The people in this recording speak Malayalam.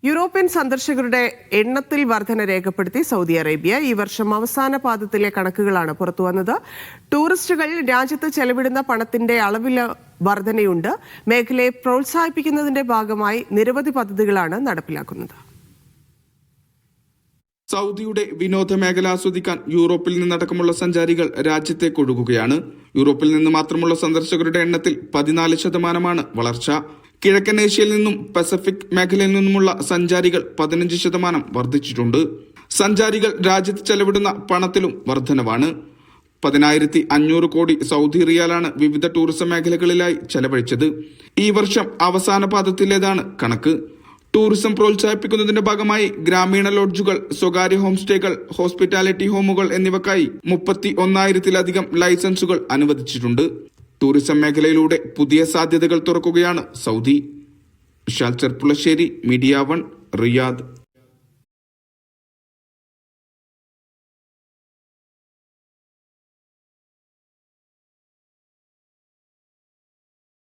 യൂറോപ്യൻ സന്ദർശകരുടെ എണ്ണത്തിൽ വർധന രേഖപ്പെടുത്തി സൗദി അറേബ്യ. ഈ വർഷം അവസാന പാദത്തിലെ കണക്കുകളാണ് പുറത്തുവന്നത്. ടൂറിസ്റ്റുകൾ രാജ്യത്ത് ചെലവിടുന്ന പണത്തിന്റെ അളവിൽ വർധനയുണ്ട്. മേഖലയെ പ്രോത്സാഹിപ്പിക്കുന്നതിന്റെ ഭാഗമായി നിരവധി പദ്ധതികളാണ് നടപ്പിലാക്കുന്നത്. സൗദിയുടെ വിനോദ മേഖല ആസ്വദിക്കാൻ യൂറോപ്പിൽ നിന്നടക്കമുള്ള സഞ്ചാരികൾ രാജ്യത്തേക്ക് ഒഴുകുകയാണ്. യൂറോപ്പിൽ നിന്ന് മാത്രമുള്ള സന്ദർശകരുടെ എണ്ണത്തിൽ 14% വളർച്ച. കിഴക്കൻ ഏഷ്യയിൽ നിന്നും പസഫിക് മേഖലയിൽ നിന്നുമുള്ള സഞ്ചാരികൾ 15% വർദ്ധിച്ചിട്ടുണ്ട്. സഞ്ചാരികൾ രാജ്യത്ത് ചെലവിടുന്ന പണത്തിലും വർധനവാണ്. 10,500 കോടി സൗദി റിയാലാണ് വിവിധ ടൂറിസം മേഖലകളിലായി ചെലവഴിച്ചത്. ഈ വർഷം അവസാന പാദത്തിലേതാണ് കണക്ക്. ടൂറിസം പ്രോത്സാഹിപ്പിക്കുന്നതിന്റെ ഭാഗമായി ഗ്രാമീണ ലോഡ്ജുകൾ, സ്വകാര്യ ഹോം സ്റ്റേകൾ, ഹോസ്പിറ്റാലിറ്റി ഹോമുകൾ എന്നിവക്കായി 31,000-ലധികം ലൈസൻസുകൾ അനുവദിച്ചിട്ടുണ്ട്. ടൂറിസം മേഖലയിലൂടെ പുതിയ സാധ്യതകൾ തുറക്കുകയാണ് Saudi. Vishal Cherpulassery, media 1, Riyadh.